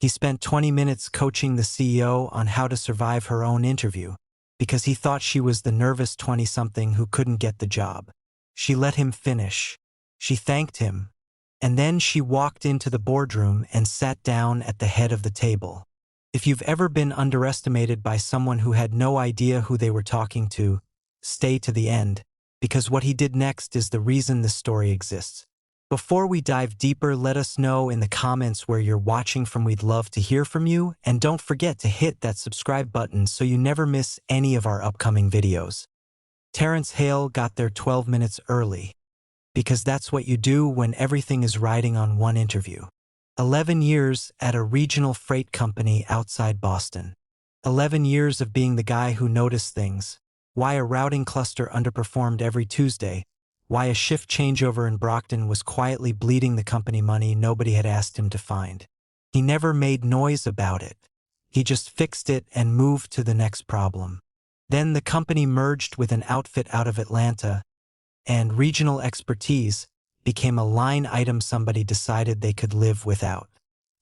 He spent 20 minutes coaching the CEO on how to survive her own interview, because he thought she was the nervous 20-something who couldn't get the job. She let him finish. She thanked him, and then she walked into the boardroom and sat down at the head of the table. If you've ever been underestimated by someone who had no idea who they were talking to, stay to the end, because what he did next is the reason this story exists. Before we dive deeper, let us know in the comments where you're watching from. We'd love to hear from you, and don't forget to hit that subscribe button so you never miss any of our upcoming videos. Terrence Hale got there 12 minutes early, because that's what you do when everything is riding on one interview. 11 years at a regional freight company outside Boston. 11 years of being the guy who noticed things. Why a routing cluster underperformed every Tuesday. Why a shift changeover in Brockton was quietly bleeding the company money nobody had asked him to find. He never made noise about it. He just fixed it and moved to the next problem. Then the company merged with an outfit out of Atlanta, and regional expertise became a line item somebody decided they could live without.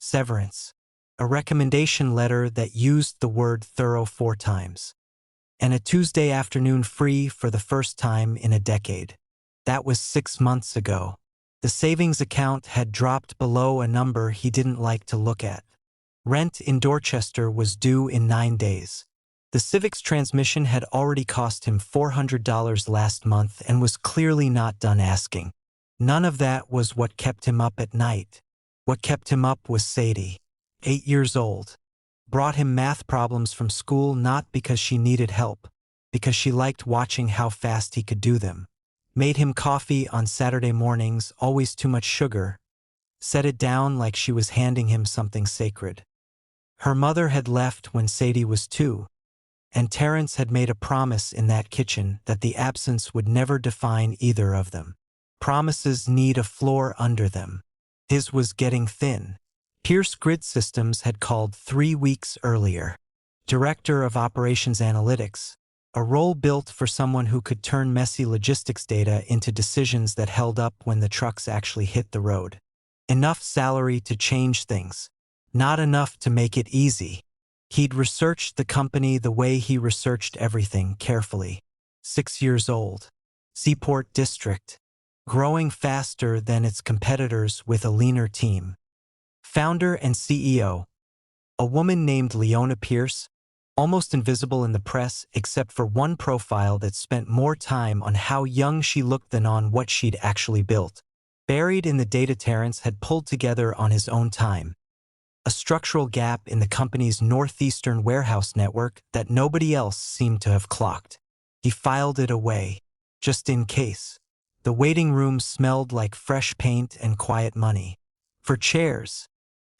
Severance. A recommendation letter that used the word thorough 4 times. And a Tuesday afternoon free for the first time in a decade. That was 6 months ago. The savings account had dropped below a number he didn't like to look at. Rent in Dorchester was due in 9 days. The Civic's transmission had already cost him $400 last month and was clearly not done asking. None of that was what kept him up at night. What kept him up was Sadie, 8 years old. Brought him math problems from school not because she needed help, because she liked watching how fast he could do them. Made him coffee on Saturday mornings, always too much sugar. Set it down like she was handing him something sacred. Her mother had left when Sadie was 2, and Terrence had made a promise in that kitchen that the absence would never define either of them. Promises need a floor under them. His was getting thin. Pierce Grid Systems had called 3 weeks earlier. Director of Operations Analytics, a role built for someone who could turn messy logistics data into decisions that held up when the trucks actually hit the road. Enough salary to change things. Not enough to make it easy. He'd researched the company the way he researched everything, carefully. 6 years old. Seaport District. Growing faster than its competitors with a leaner team. Founder and CEO. A woman named Leona Pierce, almost invisible in the press except for one profile that spent more time on how young she looked than on what she'd actually built. Buried in the data Terrence had pulled together on his own time. A structural gap in the company's northeastern warehouse network that nobody else seemed to have clocked. He filed it away, just in case. The waiting room smelled like fresh paint and quiet money. For chairs,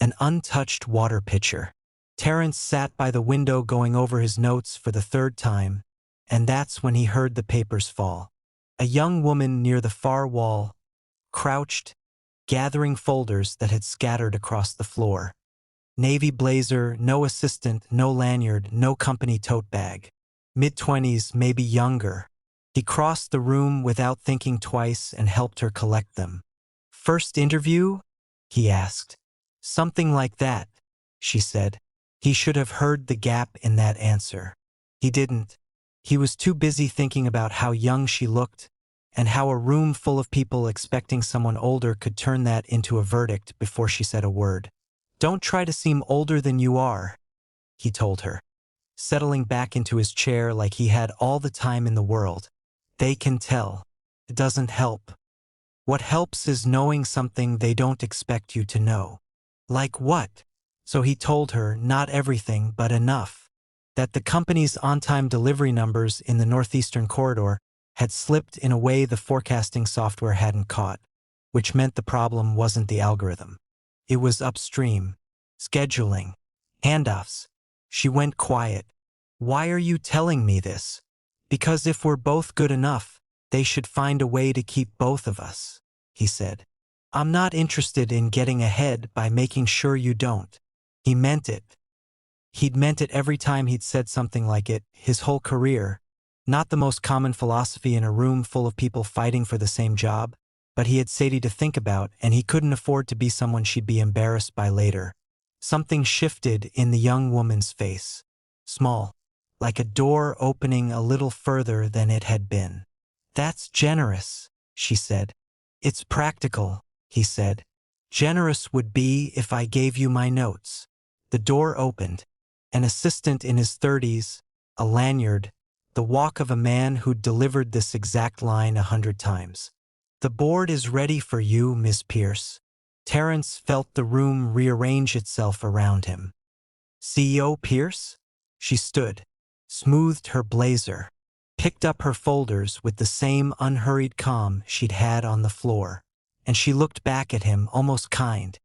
an untouched water pitcher. Terrence sat by the window going over his notes for the 3rd time, and that's when he heard the papers fall. A young woman near the far wall, crouched, gathering folders that had scattered across the floor. Navy blazer, no assistant, no lanyard, no company tote bag. Mid-20s, maybe younger. He crossed the room without thinking twice and helped her collect them. "First interview?" he asked. "Something like that," she said. He should have heard the gap in that answer. He didn't. He was too busy thinking about how young she looked and how a room full of people expecting someone older could turn that into a verdict before she said a word. "Don't try to seem older than you are," he told her, settling back into his chair like he had all the time in the world. "They can tell. It doesn't help. What helps is knowing something they don't expect you to know." "Like what?" So he told her not everything, but enough. That the company's on-time delivery numbers in the Northeastern Corridor had slipped in a way the forecasting software hadn't caught, which meant the problem wasn't the algorithm. It was upstream. Scheduling. Handoffs. She went quiet. "Why are you telling me this?" "Because if we're both good enough, they should find a way to keep both of us," he said. "I'm not interested in getting ahead by making sure you don't." He meant it. He'd meant it every time he'd said something like it, his whole career. Not the most common philosophy in a room full of people fighting for the same job, but he had Sadie to think about, and he couldn't afford to be someone she'd be embarrassed by later. Something shifted in the young woman's face. Small, like a door opening a little further than it had been. "That's generous," she said. "It's practical," he said. "Generous would be if I gave you my notes." The door opened. An assistant in his 30s, a lanyard, the walk of a man who'd delivered this exact line 100 times. "The board is ready for you, Miss Pierce." Terrence felt the room rearrange itself around him. "CEO Pierce?" She stood, smoothed her blazer, picked up her folders with the same unhurried calm she'd had on the floor, and she looked back at him, almost kind.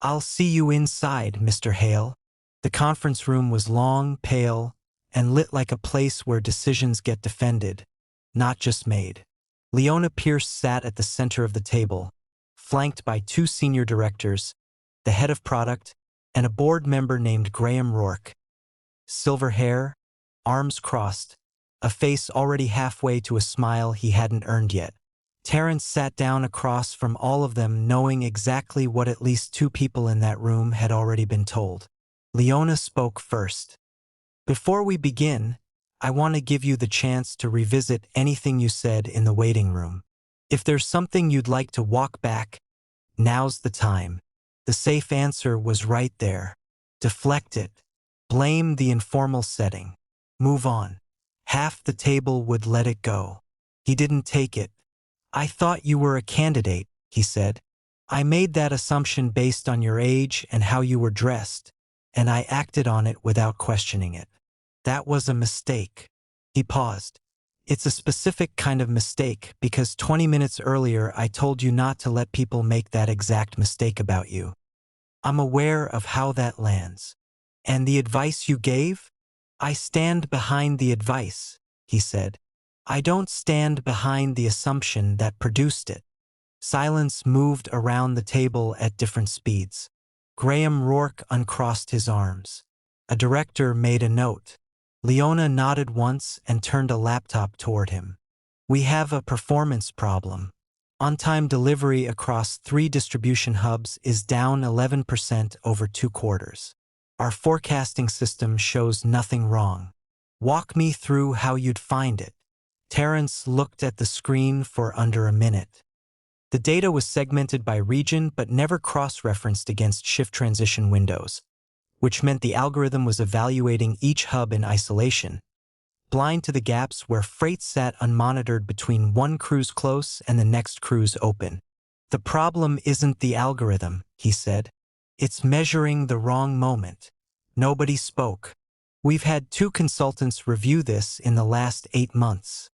"I'll see you inside, Mr. Hale." The conference room was long, pale, and lit like a place where decisions get defended, not just made. Leona Pierce sat at the center of the table, flanked by 2 senior directors, the head of product, and a board member named Graham Rourke. Silver hair, arms crossed, a face already halfway to a smile he hadn't earned yet. Terrence sat down across from all of them, knowing exactly what at least 2 people in that room had already been told. Leona spoke first. "Before we begin, I want to give you the chance to revisit anything you said in the waiting room. If there's something you'd like to walk back, now's the time." The safe answer was right there. Deflect it. Blame the informal setting. Move on. Half the table would let it go. He didn't take it. "I thought you were a candidate," he said. "I made that assumption based on your age and how you were dressed, and I acted on it without questioning it. That was a mistake." He paused. "It's a specific kind of mistake because 20 minutes earlier I told you not to let people make that exact mistake about you. I'm aware of how that lands. And the advice you gave? I stand behind the advice," he said. "I don't stand behind the assumption that produced it." Silence moved around the table at different speeds. Graham Rourke uncrossed his arms. A director made a note. Leona nodded once and turned a laptop toward him. "We have a performance problem. On-time delivery across 3 distribution hubs is down 11% over 2 quarters. Our forecasting system shows nothing wrong. Walk me through how you'd find it." Terrence looked at the screen for under a minute. The data was segmented by region but never cross-referenced against shift transition windows, which meant the algorithm was evaluating each hub in isolation, blind to the gaps where freight sat unmonitored between one cruise close and the next cruise open. "The problem isn't the algorithm," he said. "It's measuring the wrong moment." Nobody spoke. "We've had 2 consultants review this in the last 8 months,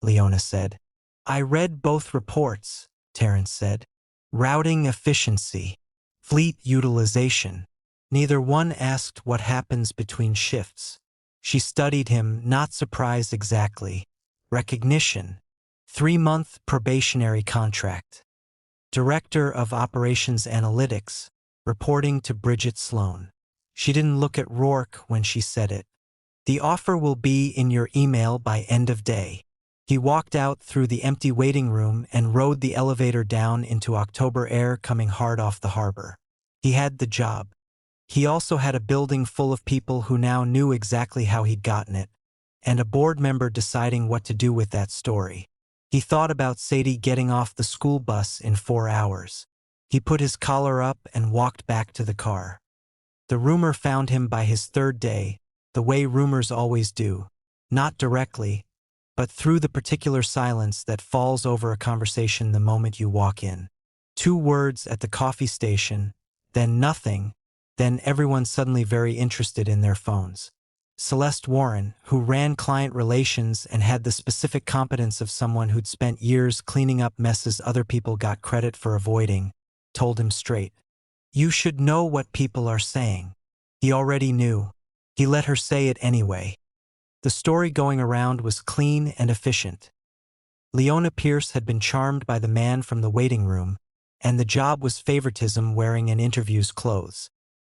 Leona said. "I read both reports," Terrence said. "Routing efficiency, fleet utilization. Neither one asked what happens between shifts." She studied him, not surprised exactly. "Recognition. 3-month probationary contract. Director of Operations Analytics, reporting to Bridget Sloan." She didn't look at Rourke when she said it. "The offer will be in your email by end of day." He walked out through the empty waiting room and rode the elevator down into October air coming hard off the harbor. He had the job. He also had a building full of people who now knew exactly how he'd gotten it, and a board member deciding what to do with that story. He thought about Sadie getting off the school bus in 4 hours. He put his collar up and walked back to the car. The rumor found him by his 3rd day, the way rumors always do, not directly, but through the particular silence that falls over a conversation the moment you walk in. 2 words at the coffee station, then nothing, then everyone suddenly very interested in their phones. Celeste Warren, who ran client relations and had the specific competence of someone who'd spent years cleaning up messes other people got credit for avoiding, told him straight. "You should know what people are saying." He already knew. He let her say it anyway. The story going around was clean and efficient. Leona Pierce had been charmed by the man from the waiting room, and the job was favoritism wearing an interview's clothes.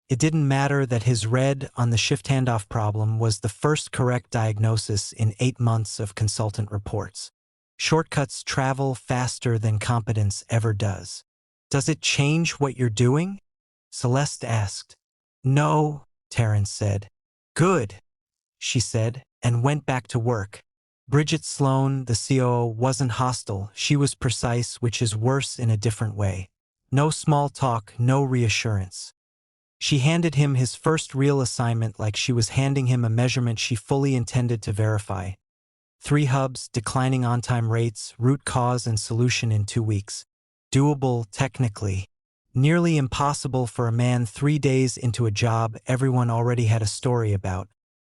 It didn't matter that his read on the shift handoff problem was the first correct diagnosis in 8 months of consultant reports. Shortcuts travel faster than competence ever does. "Does it change what you're doing?" Celeste asked. No, Terrence said. Good, she said, and went back to work. Bridget Sloan, the COO, wasn't hostile. She was precise, which is worse in a different way. No small talk, no reassurance. She handed him his first real assignment like she was handing him a measurement she fully intended to verify. 3 hubs, declining on-time rates, root cause and solution in 2 weeks. Doable, technically. Nearly impossible for a man 3 days into a job everyone already had a story about,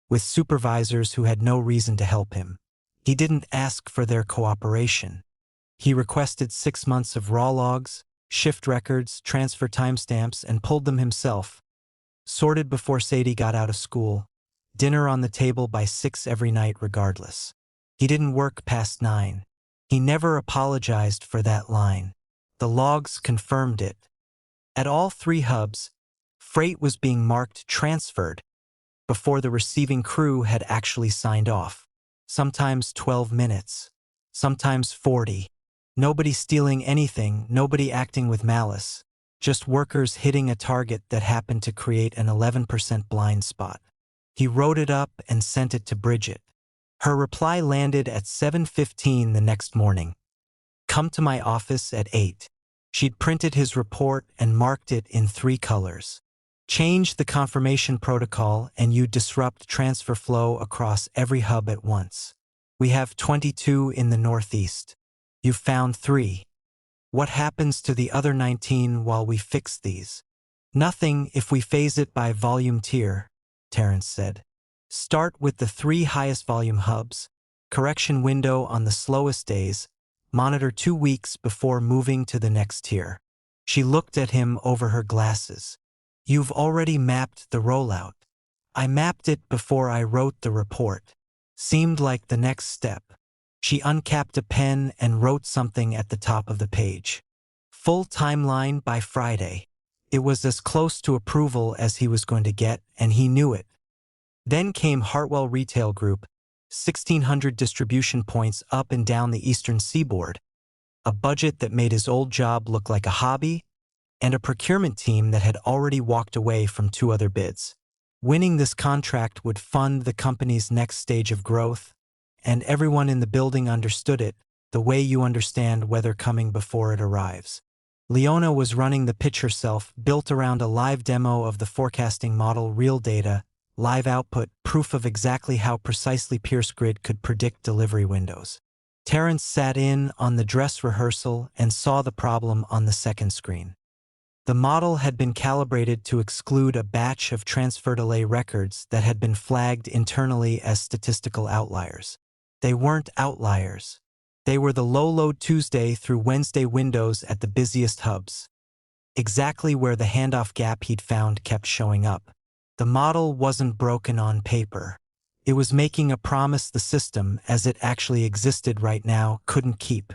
with supervisors who had no reason to help him. He didn't ask for their cooperation. He requested 6 months of raw logs, shift records, transfer timestamps, and pulled them himself. Sorted before Sadie got out of school. Dinner on the table by 6 every night regardless. He didn't work past 9. He never apologized for that line. The logs confirmed it. At all 3 hubs, freight was being marked transferred before the receiving crew had actually signed off. Sometimes 12 minutes, sometimes 40. Nobody stealing anything, nobody acting with malice. Just workers hitting a target that happened to create an 11% blind spot. He wrote it up and sent it to Bridget. Her reply landed at 7:15 the next morning. Come to my office at 8. She'd printed his report and marked it in 3 colors. Change the confirmation protocol and you disrupt transfer flow across every hub at once. We have 22 in the Northeast. You've found 3. What happens to the other 19 while we fix these? Nothing if we phase it by volume tier, Terrence said. Start with the 3 highest volume hubs. Correction window on the slowest days. Monitor 2 weeks before moving to the next tier. She looked at him over her glasses. You've already mapped the rollout. I mapped it before I wrote the report. Seemed like the next step. She uncapped a pen and wrote something at the top of the page. Full timeline by Friday. It was as close to approval as he was going to get, and he knew it. Then came Hartwell Retail Group, 1,600 distribution points up and down the eastern seaboard, a budget that made his old job look like a hobby, and a procurement team that had already walked away from 2 other bids. Winning this contract would fund the company's next stage of growth, and everyone in the building understood it, the way you understand weather coming before it arrives. Leona was running the pitch herself, built around a live demo of the forecasting model, real data, live output, proof of exactly how precisely Pierce Grid could predict delivery windows. Terrence sat in on the dress rehearsal and saw the problem on the second screen. The model had been calibrated to exclude a batch of transfer delay records that had been flagged internally as statistical outliers. They weren't outliers. They were the low-load Tuesday through Wednesday windows at the busiest hubs. Exactly where the handoff gap he'd found kept showing up. The model wasn't broken on paper. It was making a promise the system, as it actually existed right now, couldn't keep.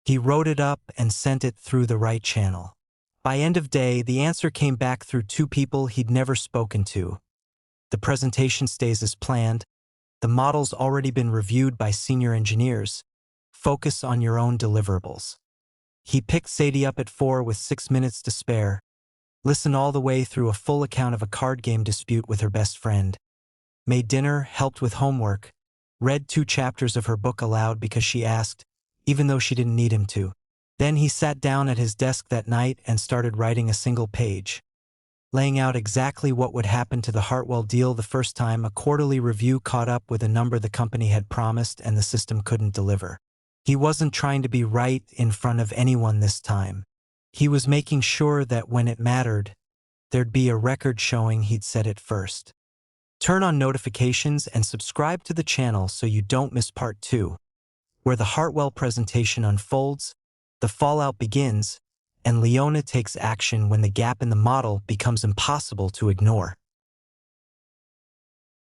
He wrote it up and sent it through the right channel. By end of day, the answer came back through 2 people he'd never spoken to. The presentation stays as planned. The model's already been reviewed by senior engineers. Focus on your own deliverables. He picked Sadie up at 4 with 6 minutes to spare. Listened all the way through a full account of a card game dispute with her best friend. Made dinner, helped with homework. Read 2 chapters of her book aloud because she asked, even though she didn't need him to. Then he sat down at his desk that night and started writing a single page, laying out exactly what would happen to the Hartwell deal the first time a quarterly review caught up with a number the company had promised and the system couldn't deliver. He wasn't trying to be right in front of anyone this time. He was making sure that when it mattered, there'd be a record showing he'd said it first. Turn on notifications and subscribe to the channel so you don't miss part 2, where the Hartwell presentation unfolds, the fallout begins, and Leona takes action when the gap in the model becomes impossible to ignore.